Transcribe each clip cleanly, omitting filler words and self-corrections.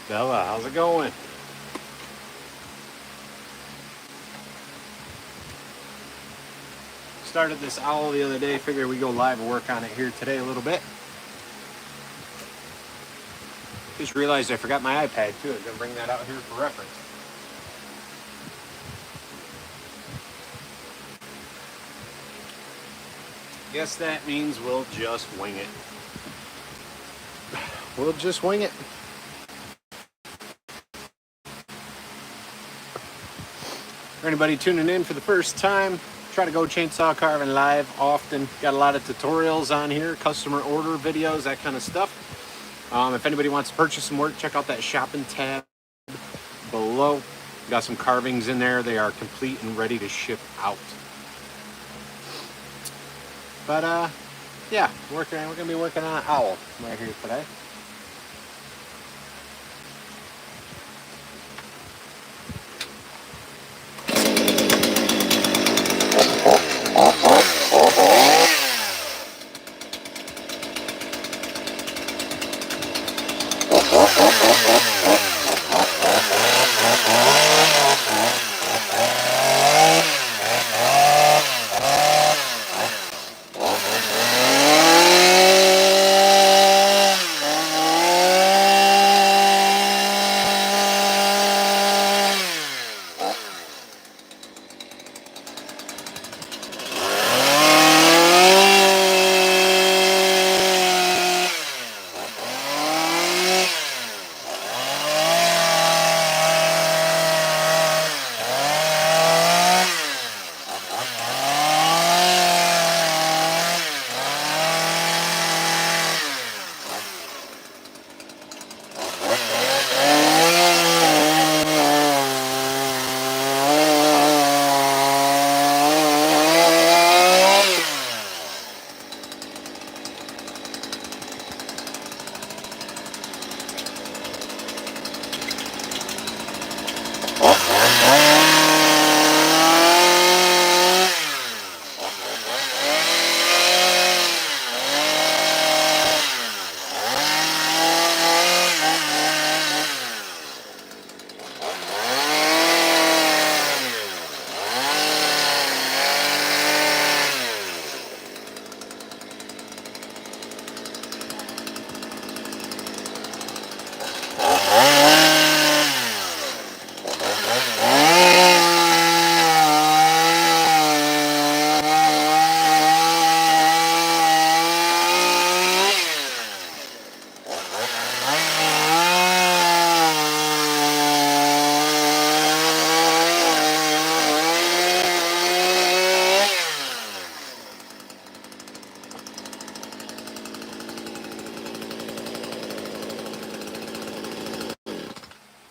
Bella, how's it going? Started this owl the other day, figured we'd go live and work on it here today a little bit. Just realized I forgot my iPad too. I'm gonna bring that out here for reference. Guess that means we'll just wing it. We'll just wing it. For anybody tuning in for the first time, try to go chainsaw carving live often. Got a lot of tutorials on here, customer order videos, that kind of stuff. If anybody wants to purchase some work, check out that shopping tab below. Got some carvings in there. They are complete and ready to ship out. But yeah, we're gonna be working on an owl right here today.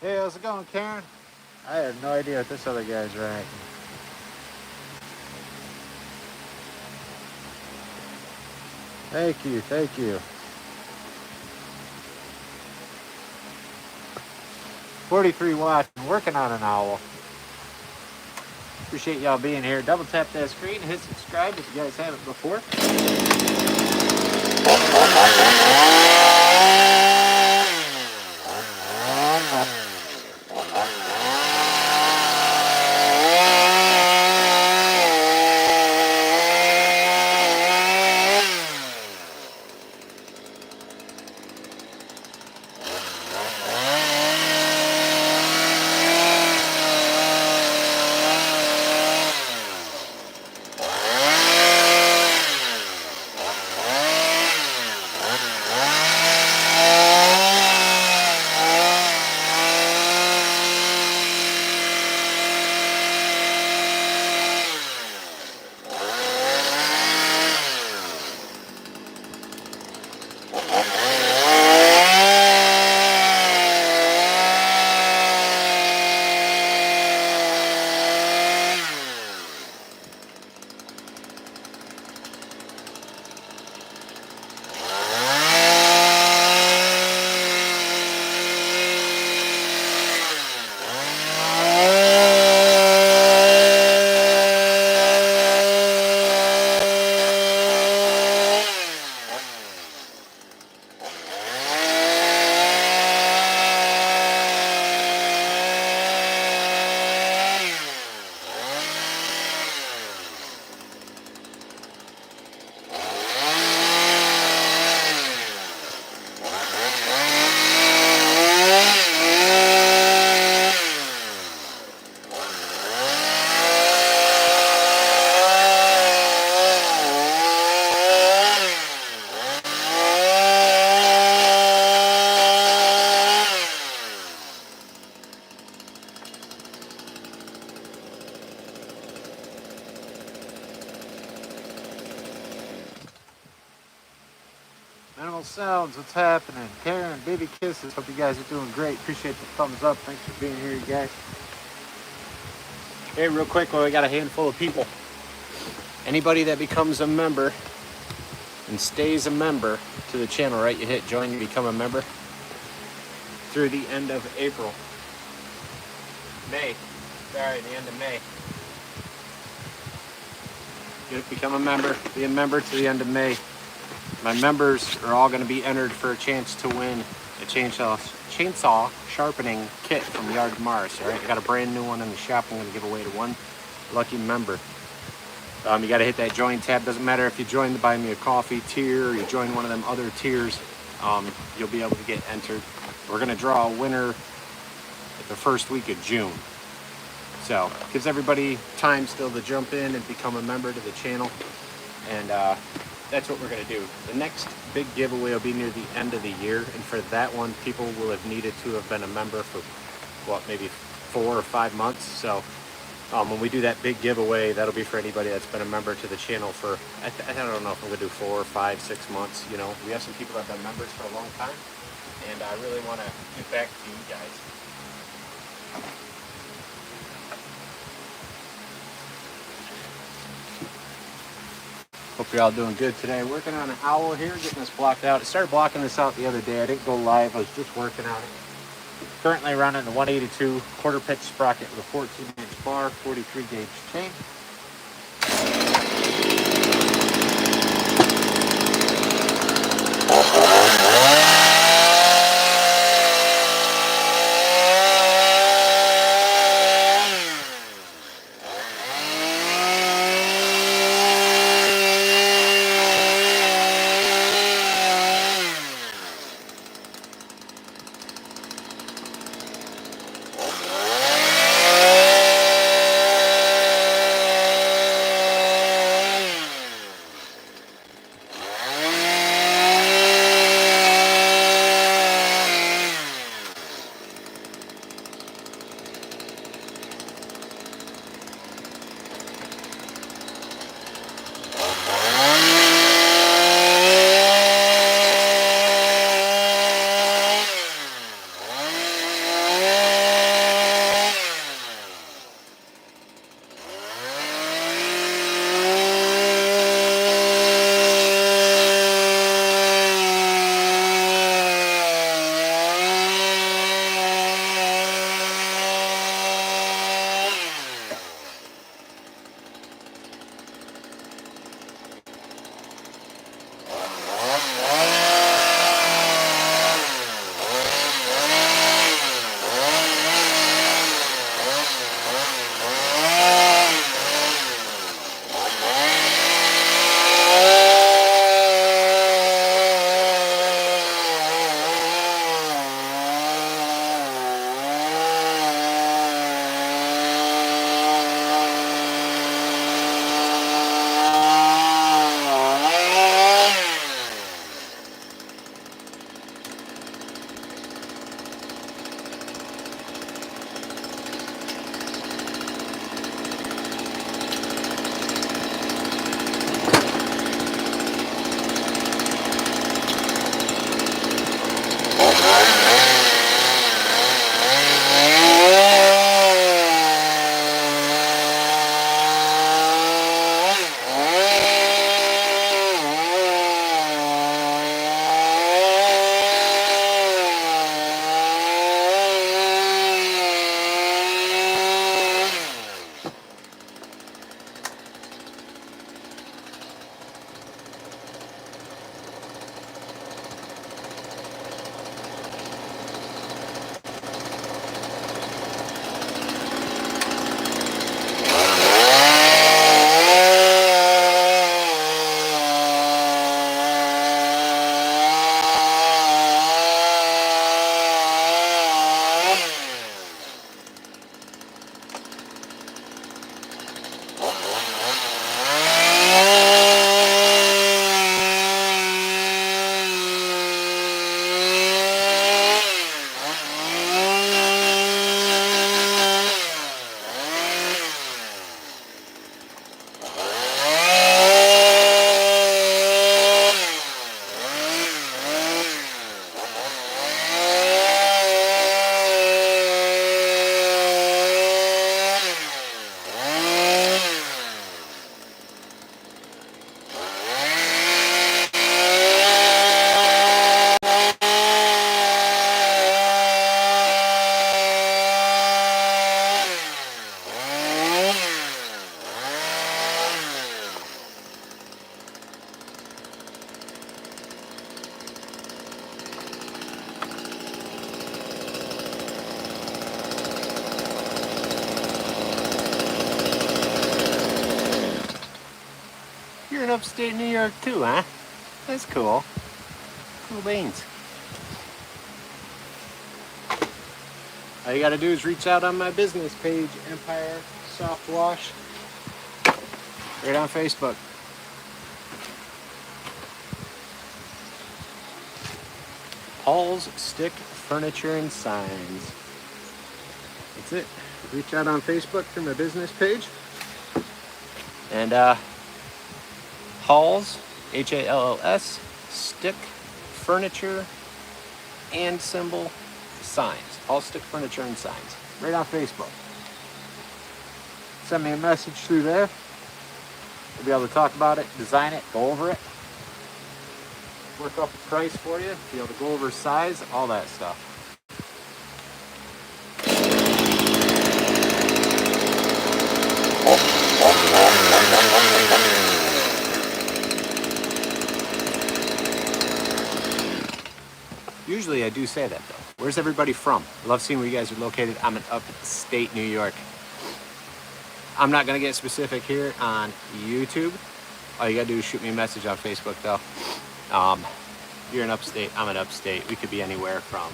Hey, how's it going, Karen? I have no idea what this other guy's writing. Thank you, thank you. 43 watts, working on an owl. Appreciate y'all being here. Double tap that screen and hit subscribe if you guys haven't before. Jones, what's happening? Karen, baby kisses. Hope you guys are doing great. Appreciate the thumbs up. Thanks for being here, you guys. Hey, real quick, well, we got a handful of people. Anybody that becomes a member and stays a member to the channel, right? You hit join and become a member through the end of April. May. Sorry, the end of May. You become a member, be a member to the end of May. My members are all going to be entered for a chance to win a chainsaw sharpening kit from Yard Mars. All right, I got a brand new one in the shop. I'm going to give away to one lucky member. You got to hit that join tab. Doesn't matter if you join the Buy Me a Coffee tier or you join one of them other tiers. You'll be able to get entered. We're going to draw a winner the first week of June. So gives everybody time still to jump in and become a member to the channel. And that's what we're going to do. The next big giveaway will be near the end of the year. And for that one, people will have needed to have been a member for, what, maybe 4 or 5 months. So when we do that big giveaway, that'll be for anybody that's been a member to the channel for, I don't know if I'm going to do 4 or 5, 6 months. You know, we have some people that have been members for a long time. And I really want to give back to you guys. Hope you're all doing good today. Working on an owl here, getting this blocked out. I started blocking this out the other day. I didn't go live. I was just working on it. Currently running the 182 quarter pitch sprocket with a 14-inch bar, 43 gauge chain. upstate New York too, huh? That's cool. Cool beans. All you gotta do is reach out on my business page, Empire Soft Wash, right on Facebook. Paul's Stick Furniture and Signs. That's it. Reach out on Facebook through my business page. And Halls, Halls, Stick Furniture and Symbol Signs. All Stick Furniture and Signs. Right on Facebook. Send me a message through there. We'll be able to talk about it, design it, go over it, work up a price for you, be able to go over size, all that stuff. Usually I do say that though. Where's everybody from? I love seeing where you guys are located. I'm in upstate New York. I'm not gonna get specific here on YouTube. All you gotta do is shoot me a message on Facebook though. You're in upstate, I'm in upstate. We could be anywhere from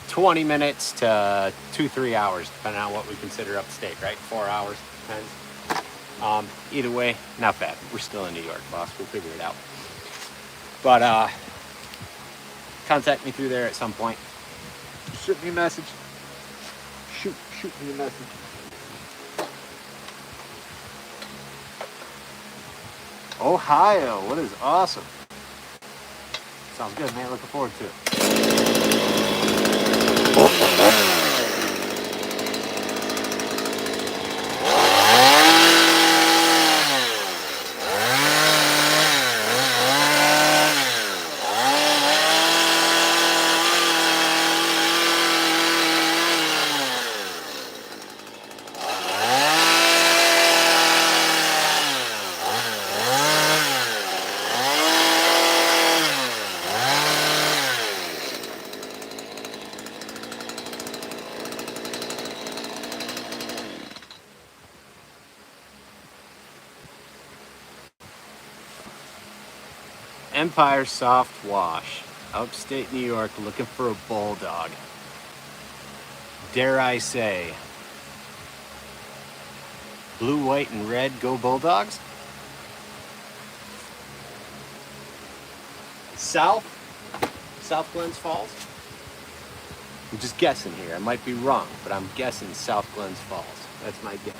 20 minutes to 2-3 hours, depending on what we consider upstate, right? 4 hours, depends. Either way, not bad. We're still in New York, boss. We'll figure it out. But contact me through there at some point. Shoot me a message. Shoot me a message. Ohio, what is awesome. Sounds good, man. Looking forward to it. Empire Soft Wash, upstate New York, looking for a bulldog. Dare I say, blue, white, and red, go Bulldogs. South Glens Falls. I'm just guessing here. I might be wrong, but I'm guessing South Glens Falls. That's my guess.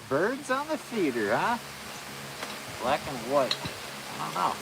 Birds on the feeder, huh? Black and white. I don't know.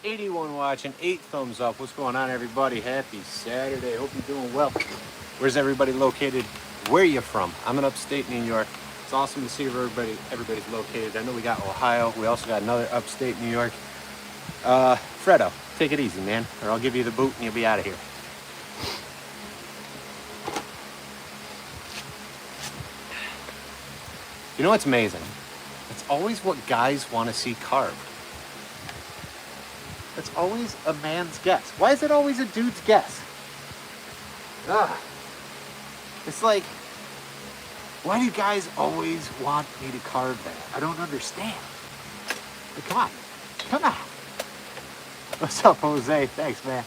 81 watching, 8 thumbs up. What's going on, everybody? Happy Saturday. Hope you're doing well. Where's everybody located? Where are you from? I'm in upstate New York. It's awesome to see where everybody's located. I know we got Ohio. We also got another upstate New York. Fredo, take it easy, man, or I'll give you the boot and you'll be out of here. You know what's amazing? It's always what guys want to see carved. It's always a man's guess. Why is it always a dude's guess? It's like, why do guys always want me to carve that? I don't understand. But come on. Come on. What's up, Jose? Thanks, man.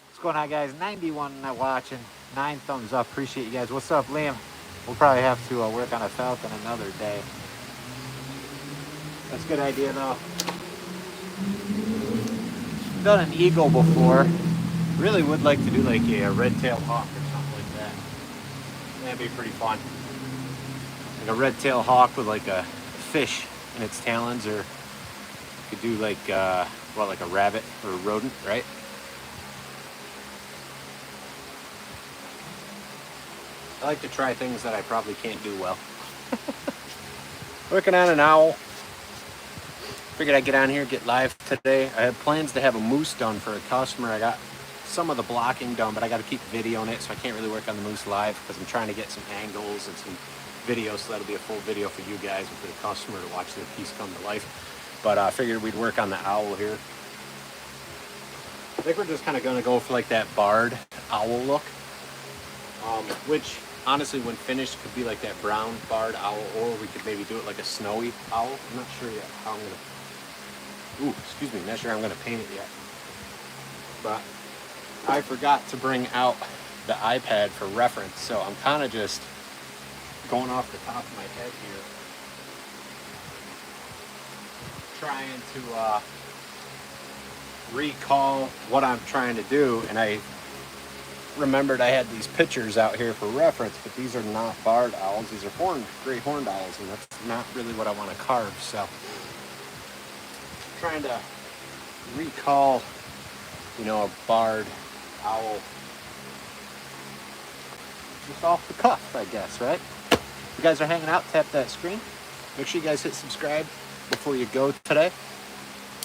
What's going on, guys? 91 watching, 9 thumbs up. Appreciate you guys. What's up, Liam? We'll probably have to work on a Falcon another day. That's a good idea, though. Done an eagle before. Really would like to do like a red-tailed hawk or something like that. That'd be pretty fun. Like a red-tailed hawk with like a fish in its talons, or you could do like like a rabbit or a rodent, right? I like to try things that I probably can't do well. Working on an owl. Figured I'd get on here, get live today. I had plans to have a moose done for a customer. I got some of the blocking done, but I got to keep videoing it, so I can't really work on the moose live because I'm trying to get some angles and some video, so that'll be a full video for you guys and for the customer to watch their piece come to life. But I figured we'd work on the owl here. I think we're just kind of going to go for like that barred owl look, which honestly, when finished, could be like that brown barred owl, or we could maybe do it like a snowy owl. I'm not sure yet how I'm gonna. Excuse me, not sure how I'm gonna paint it yet. But I forgot to bring out the iPad for reference, so I'm kind of just going off the top of my head here. trying to recall what I'm trying to do, and I remembered I had these pictures out here for reference, but these are not barred owls. These are great horned owls, and that's not really what I want to carve. So trying to recall, a barred owl just off the cuff, I guess, right? If you guys are hanging out, tap that screen. Make sure you guys hit subscribe before you go today.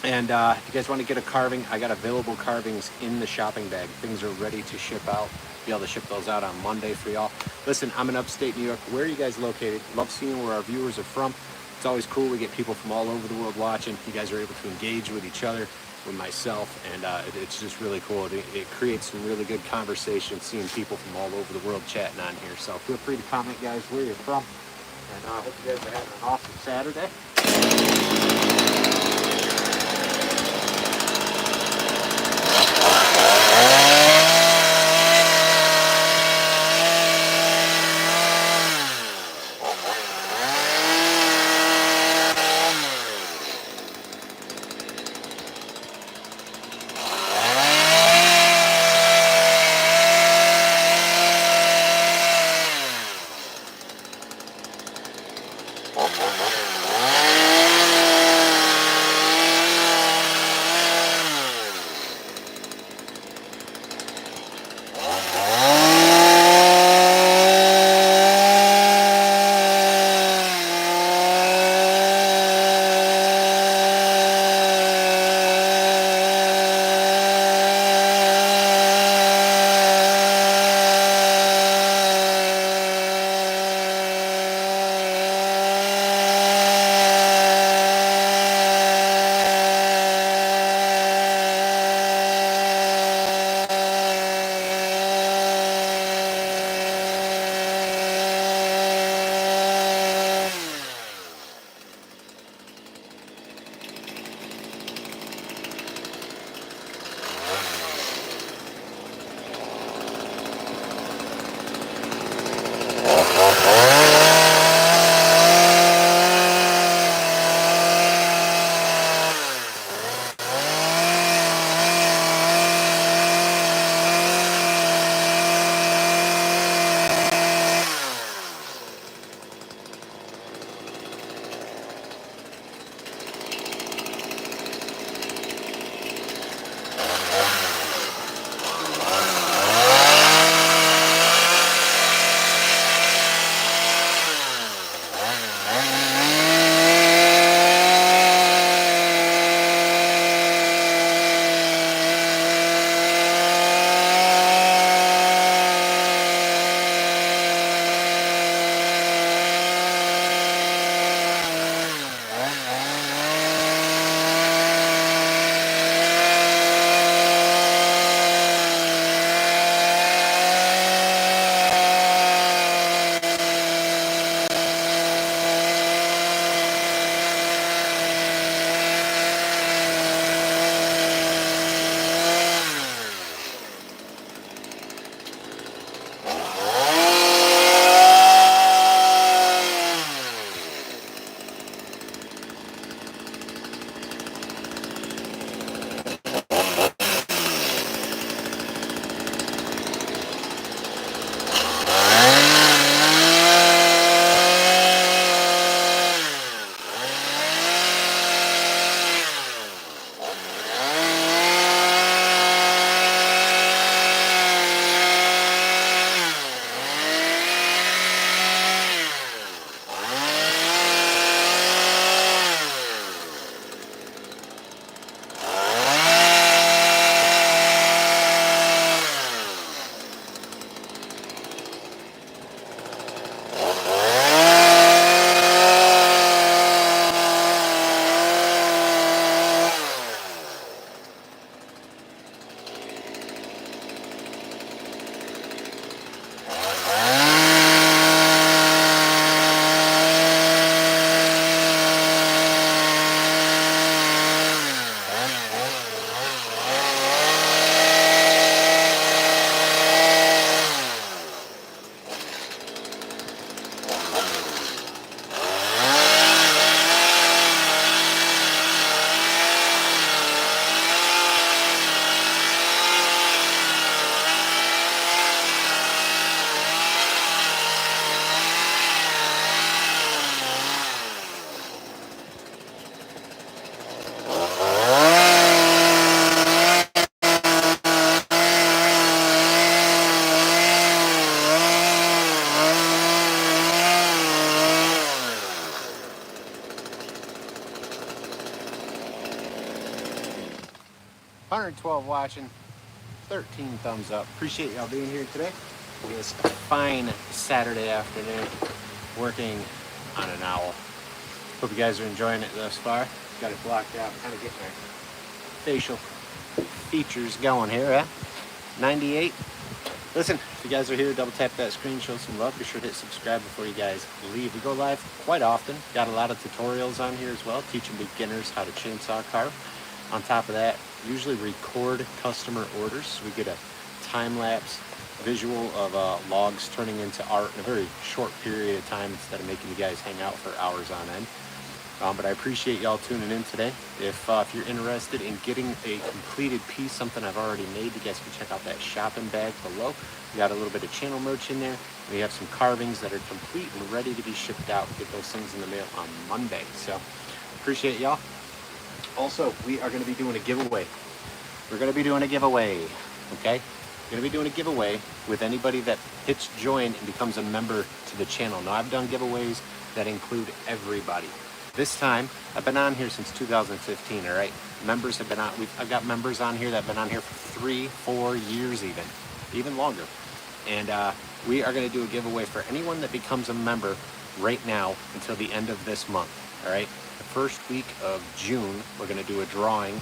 And if you guys want to get a carving, I got available carvings in the shopping bag. Things are ready to ship out. Be able to ship those out on Monday for y'all. Listen, I'm in upstate New York. Where are you guys located? Love seeing where our viewers are from. It's always cool. We get people from all over the world watching. You guys are able to engage with each other, with myself, and it's just really cool. It creates some really good conversation, seeing people from all over the world chatting on here. So feel free to comment, guys, where you're from. And I hope you guys are having an awesome Saturday. 112 watching, 13 thumbs up. Appreciate y'all being here today. It's a fine Saturday afternoon working on an owl. Hope you guys are enjoying it thus far. Got it blocked out, kind of getting my facial features going here, huh? 98. Listen, if you guys are here, double tap that screen, show some love. Be sure to hit subscribe before you guys leave. We go live quite often. Got a lot of tutorials on here as well, teaching beginners how to chainsaw carve. On top of that, usually record customer orders. So we get a time-lapse visual of logs turning into art in a very short period of time instead of making you guys hang out for hours on end. But I appreciate y'all tuning in today. If you're interested in getting a completed piece, something I've already made, you guys can check out that shopping bag below. We got a little bit of channel merch in there. We have some carvings that are complete and ready to be shipped out. Get those things in the mail on Monday. So appreciate y'all. Also, we are going to be doing a giveaway. We're going to be doing a giveaway, okay? We're going to be doing a giveaway with anybody that hits join and becomes a member to the channel. Now, I've done giveaways that include everybody. This time, I've been on here since 2015, all right? Members have been on, I've got members on here that have been on here for 3-4 years even longer. And we are going to do a giveaway for anyone that becomes a member right now until the end of this month, all right? The first week of June, we're going to do a drawing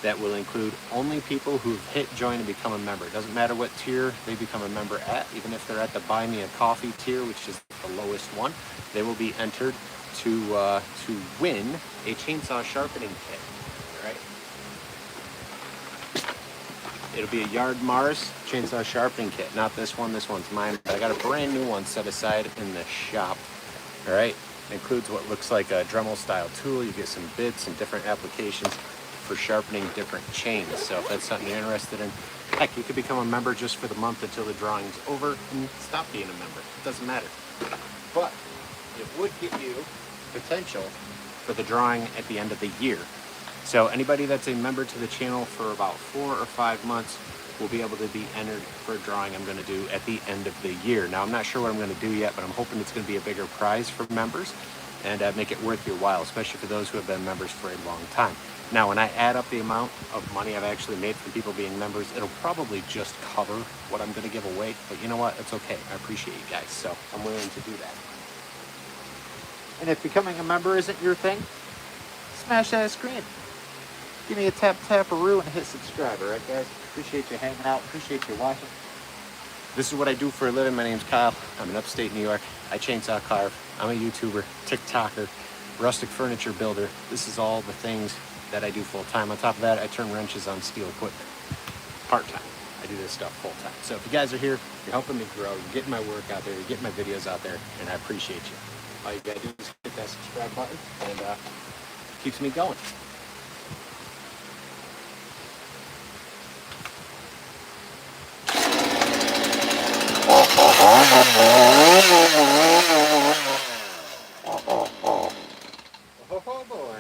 that will include only people who've hit join and become a member. It doesn't matter what tier they become a member at, even if they're at the Buy Me a Coffee tier, which is the lowest one, they will be entered to win a chainsaw sharpening kit, all right? It'll be a Yard Mars chainsaw sharpening kit, not this one. This one's mine, but I got a brand new one set aside in the shop, all right? It includes what looks like a Dremel style tool. You get some bits and different applications for sharpening different chains. So if that's something you're interested in, heck, you could become a member just for the month until the drawing's over and stop being a member. It doesn't matter. But it would give you potential for the drawing at the end of the year. So anybody that's a member to the channel for about 4 or 5 months will be able to be entered for a drawing I'm going to do at the end of the year. Now, I'm not sure what I'm going to do yet, but I'm hoping it's going to be a bigger prize for members and make it worth your while, especially for those who have been members for a long time. Now, when I add up the amount of money I've actually made from people being members, it'll probably just cover what I'm going to give away. But you know what? It's okay. I appreciate you guys, so I'm willing to do that. And if becoming a member isn't your thing, smash that screen. Give me a tap-tap-a-roo and hit subscribe, all right, guys? Appreciate you hanging out. Appreciate you watching. This is what I do for a living. My name's Kyle. I'm in upstate New York. I chainsaw carve. I'm a YouTuber, TikToker, rustic furniture builder. This is all the things that I do full-time. On top of that, I turn wrenches on steel equipment. Part-time. I do this stuff full-time. So if you guys are here, you're helping me grow. You're getting my work out there. You're getting my videos out there, and I appreciate you. All you gotta do is hit that subscribe button, and keeps me going. Oh boy.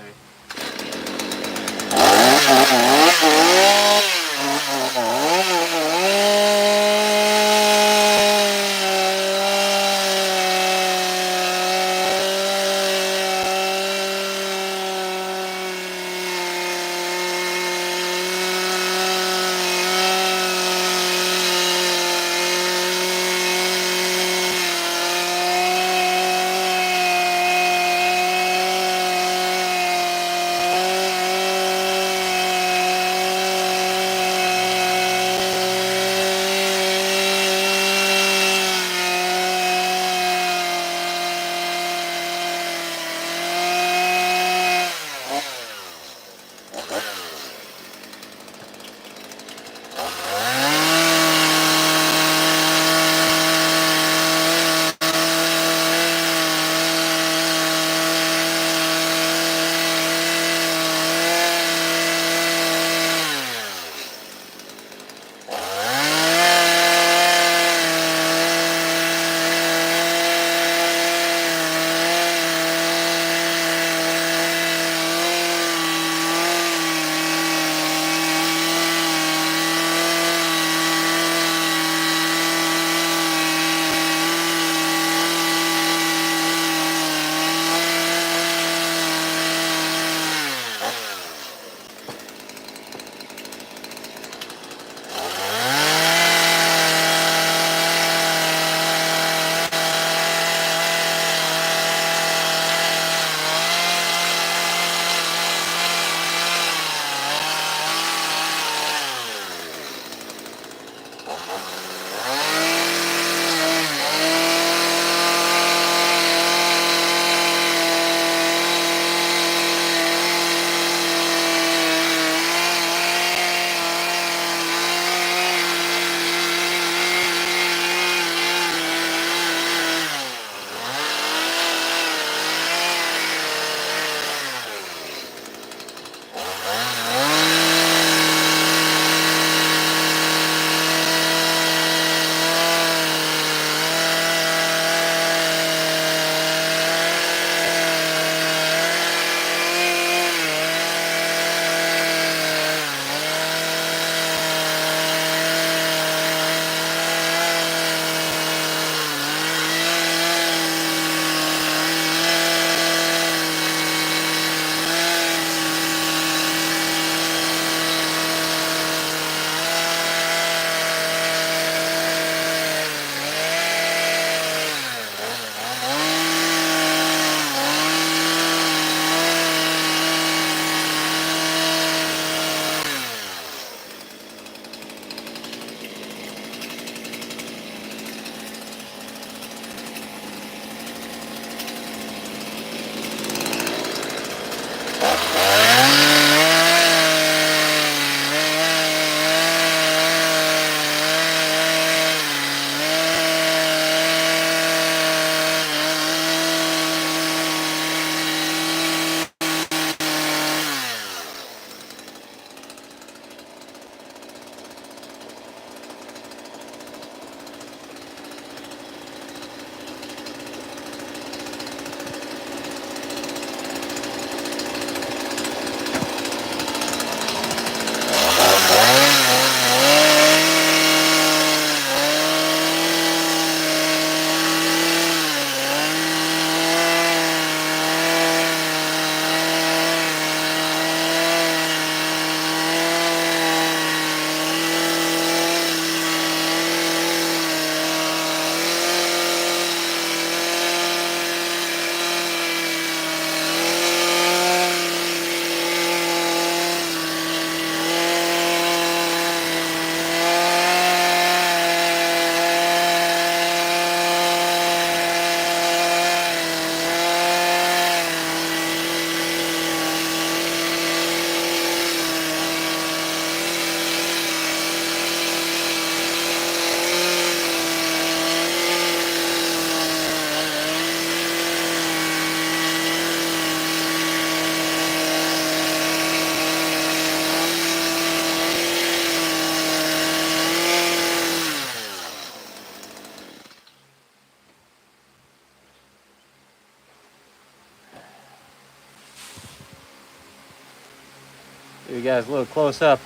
Give you guys a little close up.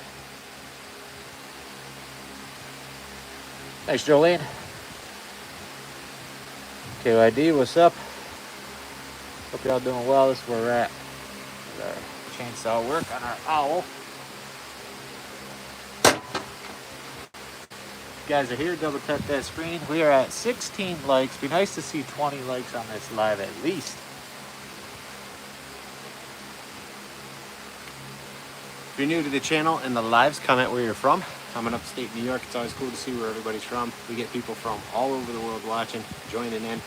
Thanks, Jolene. KYD, what's up? Hope y'all doing well. This is where we're at with our chainsaw work on our owl. If you guys are here, double tap that screen. We are at 16 likes. Be nice to see 20 likes on this live at least. If you're new to the channel and the lives, comment where you're from. I'm in upstate New York. It's always cool to see where everybody's from. We get people from all over the world watching, joining in.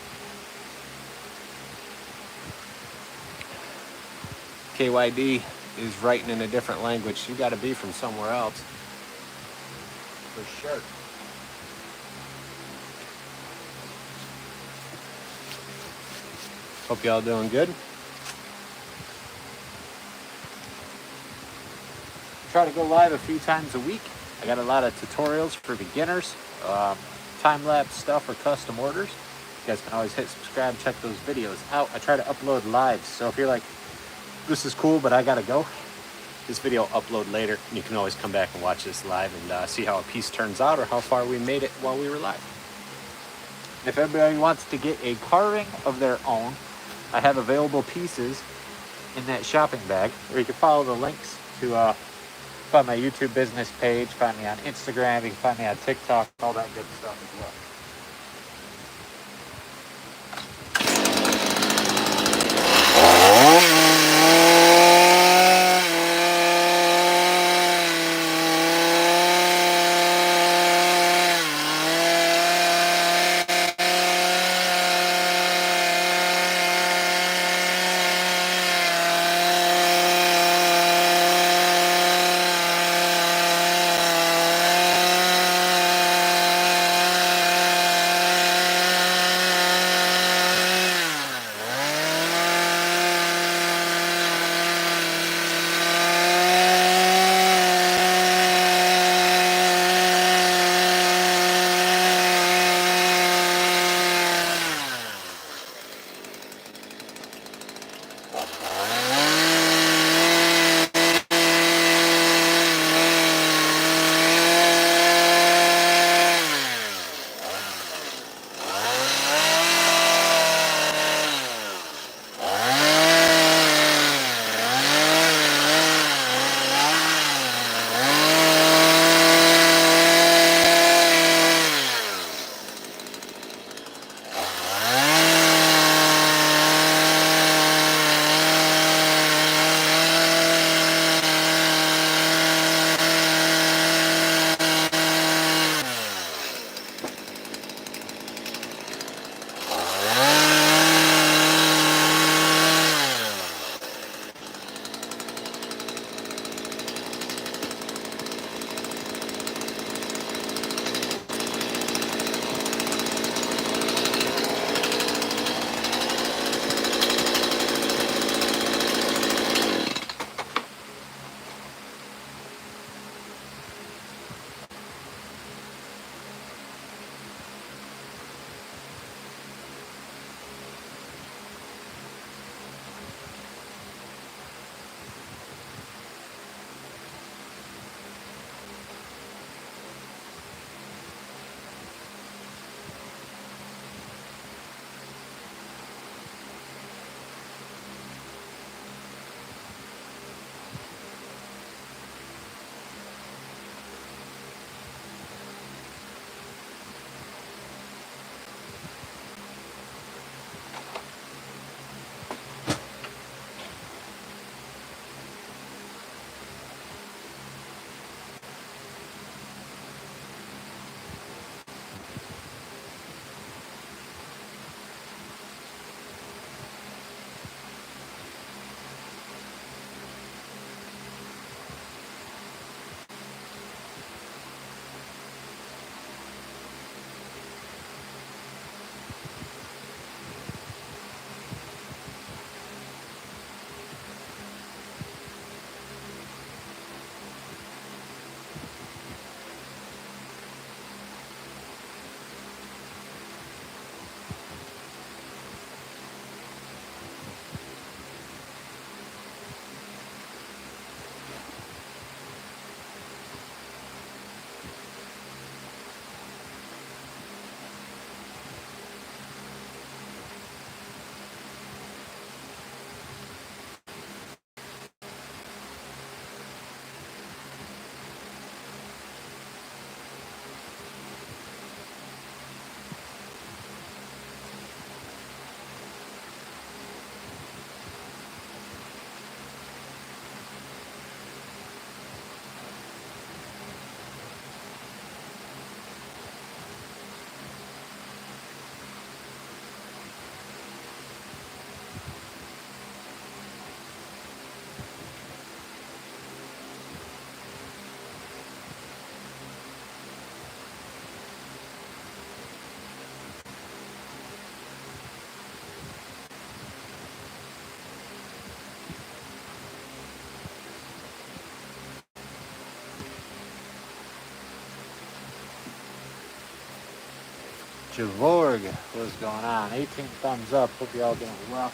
KYD is writing in a different language. You got to be from somewhere else. For sure. Hope y'all doing good. Try to go live a few times a week. I got a lot of tutorials for beginners, time-lapse stuff or custom orders. You guys can always hit subscribe, check those videos out. I try to upload live, so if you're like, this is cool, but I gotta go, this video will upload later, and you can always come back and watch this live and see how a piece turns out or how far we made it while we were live. If everybody wants to get a carving of their own, I have available pieces in that shopping bag, or you can follow the links to find my YouTube business page, find me on Instagram, you can find me on TikTok, all that good stuff as well. Shavorg, what's going on? 18 thumbs up. Hope you all doing well.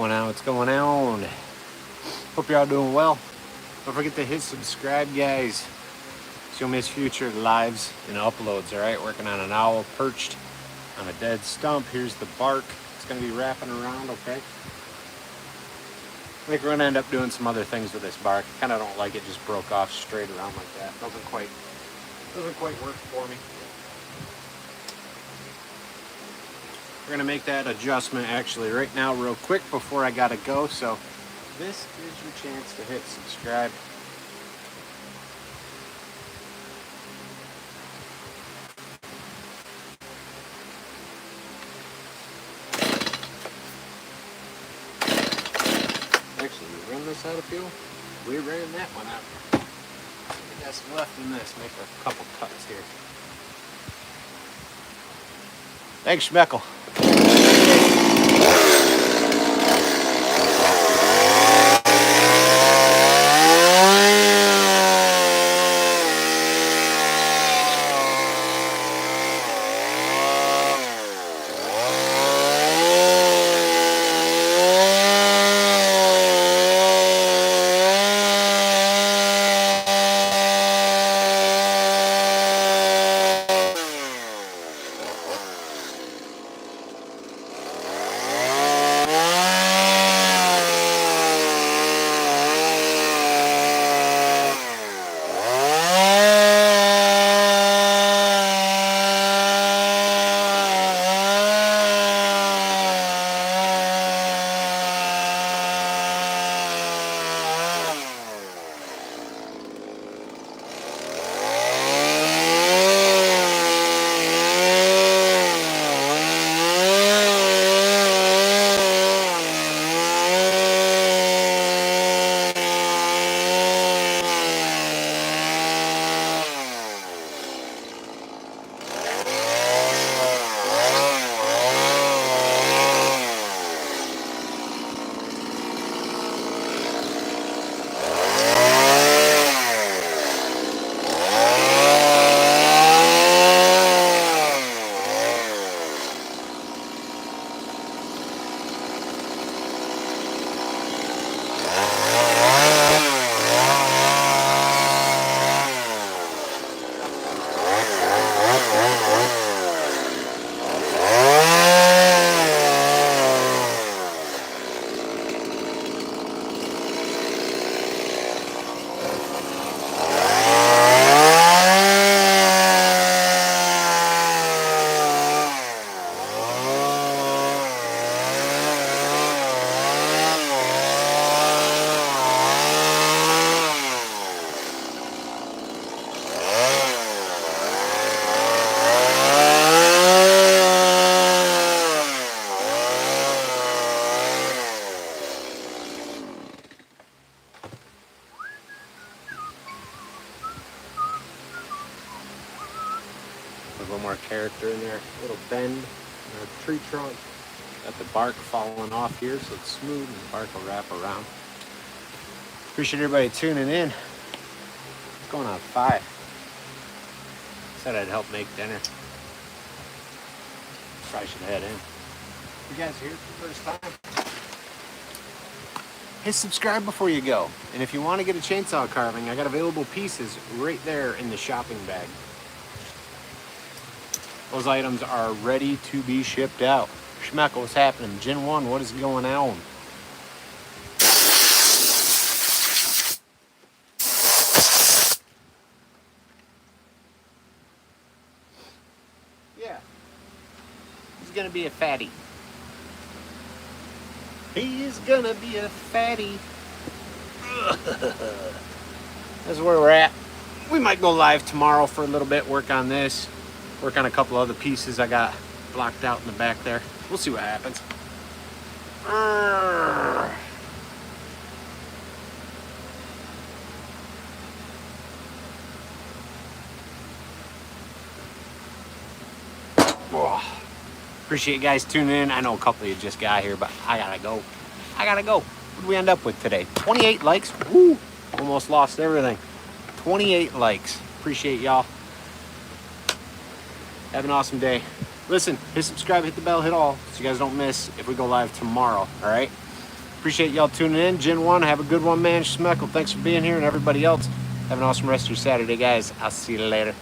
going on? What's going on? Hope you're all doing well. Don't forget to hit subscribe, guys, so you'll miss future lives and uploads. All right, working on an owl perched on a dead stump. Here's the bark. It's going to be wrapping around. Okay. I think we're going to end up doing some other things with this bark. Kind of don't like it just broke off straight around like that. Doesn't quite work for me. We're gonna make that adjustment actually right now real quick before I gotta go. So this is your chance to hit subscribe. Actually, we run this out of fuel. We ran that one out. We got some left in this. Make a couple cuts here. Thanks, Schmeckel. A little more character in there, a little bend in our tree trunk. Got the bark falling off here so it's smooth and the bark will wrap around. Appreciate everybody tuning in. It's going on 5. Said I'd help make dinner. Probably should head in. You guys here for the first time? Hit subscribe before you go. And if you want to get a chainsaw carving, I got available pieces right there in the shopping bag. Those items are ready to be shipped out. Schmeckel, what's happening? Gen 1, what is going on? Yeah. He's gonna be a fatty. He's gonna be a fatty. That's where we're at. We might go live tomorrow for a little bit, work on this. Work on a couple other pieces I got blocked out in the back there. We'll see what happens. Appreciate you guys tuning in. I know a couple of you just got here, but I gotta go. What did we end up with today? 28 likes. Woo! Almost lost everything. 28 likes. Appreciate y'all. Have an awesome day. Listen, hit subscribe, hit the bell, hit all, so you guys don't miss if we go live tomorrow, all right? Appreciate y'all tuning in. Gen 1, have a good one, man. Schmeckle, thanks for being here. And everybody else, have an awesome rest of your Saturday, guys. I'll see you later.